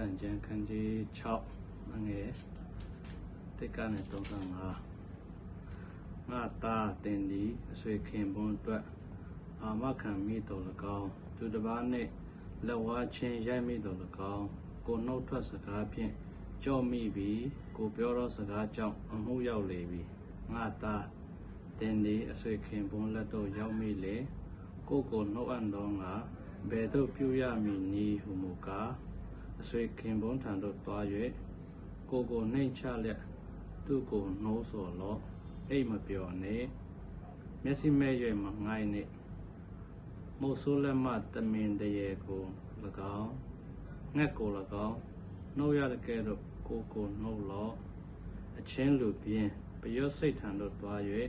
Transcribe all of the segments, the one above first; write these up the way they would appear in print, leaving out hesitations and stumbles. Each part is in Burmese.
တန်ကျန်ခန်းကြီး6အငယ်တိတ်ကနေ35ငါသားတင်ဒီအဆွေခင်ပွန်းအတွက်အာမခံမိတော်၎င်းသူတစ်ပါးနှင့်လက်ဝါးချင်းရိုက်မိတော်၎င်းကိုနှုတ်ထွက်စကားဖြင့်ကြော့မိပြီးကိုပြောသောစကားကြောင့်အမှုရောက်လေပြီငါသားတင်ဒီအဆွေခင်ပွန်းလက်တော့ရောက်မိလေကိုနှုတ်အံ့သောငါဘယ်သို့ပြုရမည်နည်းဟုမူကားအဆွေခင်ပွန်းထံသို့သွား၍ကိုနှိမ့်ချလျက်သူ့ကိုနှိုးဆော်လော့အိတ်မပြောနှင့်မျက်စိမဲ့၍မငိုက်နှင့်မို့ဆိုးလက်မှတမင်တရေကို၎င်းငှက်ကို၎င်းနှုတ်ရတဲ့ကဲ့သို့ကိုနှုတ်လော့အချင်းလူပြင်းပယောစိတ်ထံသို့သွား၍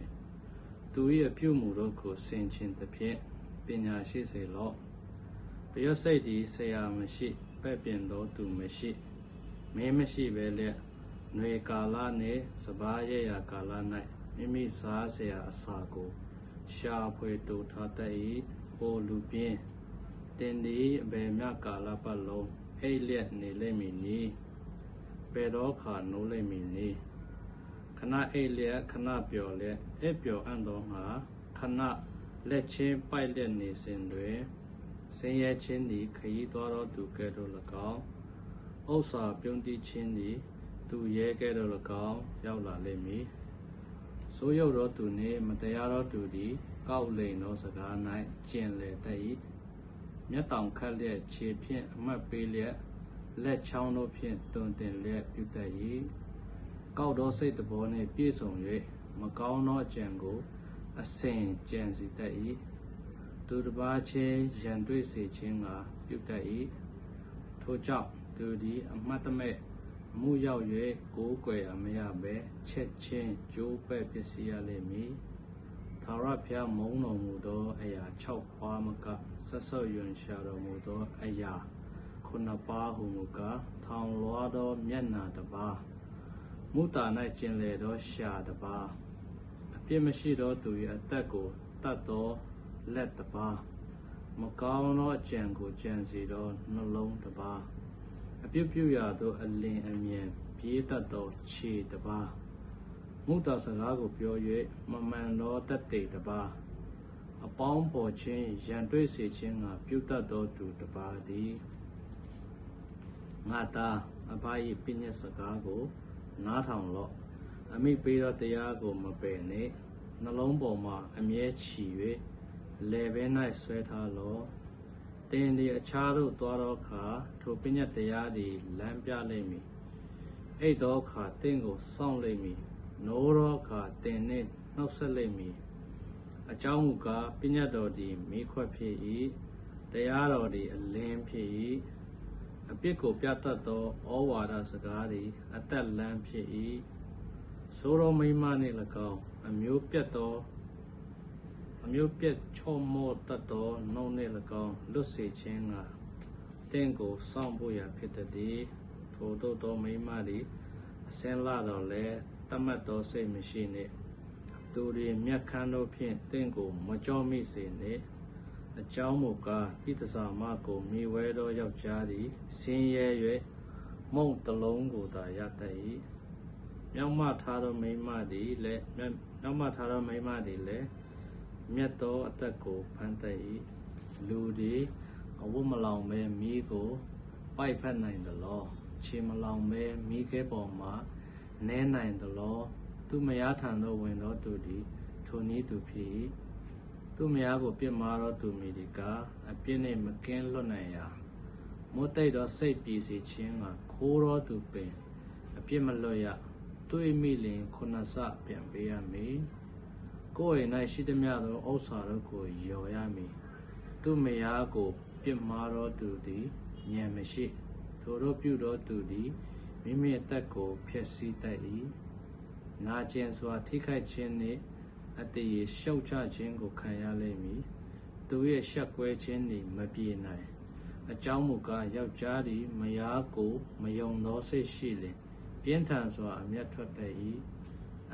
သူ၏အပြုမှုတို့ကိုဆင်ခြင်သဖြင့်ပညာရှိစေလော့ပယောစိတ်သည်ဆရာမရှိပဲ့ပြင်သောသူမရှိမင်းမရှိပဲလျက်ຫນွေကာလနှင့်စပါးရရာကာလ၌မိမိစားเสียအစာကိုရှာဖွေတူထားတတ်၏အိုလူပြင်းတင်သည်အဘယ်မြကာလပတ်လုံးအိတ်လျက်နေလိမ့်မည်နီဘယ်တော့ခါနိုးလိမ့်မည်နီခဏအိတ်လျက်ခဏပျော်လျက်အိပ်ပျော်အံ့သောငါခဏလက်ချင်းပိုက်လျက်နေစဉ်တွင်ဆင်းရဲခြင်းသည်ခရီးသွားသောသူကဲ့သို့၎င်းဥစ္စာပြုံးတိခြင်းသည်သူရဲကဲ့သို့၎င်းရောက်လာလိမ့်မည်ဆိုးရုပ်သောသူနှင့်မတရားသောသူသည်ကောက်လိမ်သောစကား၌ကျင်လည်တတ်၏မျက်တောင်ခတ်လျက်ခြေဖြင့်အမှတ်ပေးလျက်လက်ချောင်းတို့ဖြင့်တွင်တင်လျက်ပြုတတ်၏ကောက်သောစိတ်တဘောနှင့်ပြည့်စုံ၍မကောင်းသောအကြံကိုအစဉ်ကြံစီတတ်၏သူတစ်ပါးချင်းရန်တွေ့စေခြင်းကပြုတတ်၏ထို့ကြောင့်သူသည်အမှတ်တမဲ့မှုရောက်၍ကိုးကွယ်အမရပဲချက်ချင်းကျိုးပဲ့ပစ္စည်းရလိမ့်မည်ထာဝရဘုရားမုန်းတော်မူသောအရာ6ပါးမကဆက်ဆုပ်ယွန်ရှာတော်မူသောအရာ9ပါးဟုမူကားထောင်လွှားသောမျက်နှာတစ်ပါးမုတာ၌ကျင်လည်သောရှာတစ်ပါးအပြစ်မရှိသောသူ၏အသက်ကိုတတ်သောလက်တစ်ပါးမကောင်းသောအကြံကိုကြံစီသောနှလုံးတစ်ပါးအပြုတ်ပြုရာသို့အလင်းအမြန်ပြေးတတ်သောခြေတစ်ပါးမုတာစကားကိုပြော၍မမှန်သောတတ်သိတစ်ပါးအပေါင်းပေါ်ခြင်းရန်တွေ့စေခြင်းကပြုတ်တတ်သောသူတစ်ပါးသည်ငါသားအဘ၏ပညတ်စကားကိုနားထောင်လော့အမိပေးသောတရားကိုမပယ်နှင့်နှလုံးပေါ်မှာအမြဲချီ၍လယ်ဘဲ၌ဆွဲထားလော့တင်ဒီအခြားသို့သွားသောအခါထိုပညတ်တရားသည်လမ်းပြလိမ့်မည်အိတ်သောအခါတင့်ကိုစောင့်လိမ့်မည်နိုးသောအခါတင်နှင့်နှုတ်ဆက်လိမ့်မည်အကြောင်းမူကားပညတ်တော်သည်မိခွက်ဖြစ်၏တရားတော်သည်အလင်းဖြစ်၏အပြစ်ကိုပြတတ်သောဩဝါဒစကားသည်အသက်လမ်းဖြစ်၏ဆိုသောမိမနှင့်၎င်းအမျိုးပြတ်ချော့မော့တတ်သောနှုတ်နှင့်၎င်းလွတ်စေခြင်းကတင့်ကိုစောင့်ဖို့ရာဖြစ်သည်ထို့သောမိမသည်အစင်းလာတော်လဲတတ်မှတ်သောစိတ်မရှိနှင့်သူတွေမျက်ခမ်းတို့ဖြင့်တင့်ကိုမကြောမိစေနှင့်အကြောင်းမူကားပိတ္တစာမကိုမိဝဲသောယောက်ျားသည်ဆင်းရဲ၍မုန့်တစ်လုံးကိုသာရတတ်၏မြောက်မထားသောမိမသည်လည်းမြတ်သောအသက်ကိုဖန်တတ်၏လူသည်အဝတ်မလောင်ပဲမီးကိုပိုက်ဖက်နိုင်သလောခြေမလောင်ပဲမီးခဲပေါ်မှာနဲနိုင်သလောသူမယားထံသို့ဝင်သောသူသည်ထိုနည်းသူဖြစ်၏သူမယားကိုပြစ်မှားသောသူမည်ဒီကားအပြစ်နှင့်မကင်းလွတ်နိုင်ရာမိုးတိတ်သောစိတ်ပြေစေခြင်းကခိုးသောသူပင်အပြစ်မလွတ်ရတွေ့မိလျင်ခုနစပြန်ပေးရမည်ကိုယ်၌ရှိသမျှသောဥစ္စာတို့ကိုလျော်ရမည်သူမယားကိုပြစ်မှားသောသူသည်ဉာဏ်မရှိထိုတို့ပြုသောသူသည်မိမိအသက်ကိုဖျက်ဆီးတတ်၏နာကျင်စွာထိခိုက်ခြင်းနှင့်အတည်ရှုတ်ချခြင်းကိုခံရလိမ့်မည်သူရဲ့ရှက်ကွဲခြင်းသည်မပြေနိုင်အကြောင်းမူကားယောက်ျားသည်မယားကိုမယုံသောစိတ်ရှိလျှင်ပြင်းထန်စွာအမျက်ထွက်တတ်၏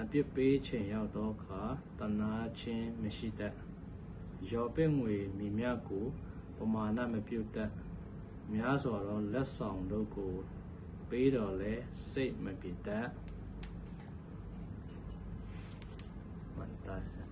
အပြစ်ပေးချိန်ရောက်သောအခါတနာခြင်းမရှိတတ်ရောပင်ငွေမိမြကိုပမာဏမပြုတ်တတ် များစွာသောလက်ဆောင်တို့ကိုပေးတော်လဲစိတ်မပြေတတ်မှန်တယ်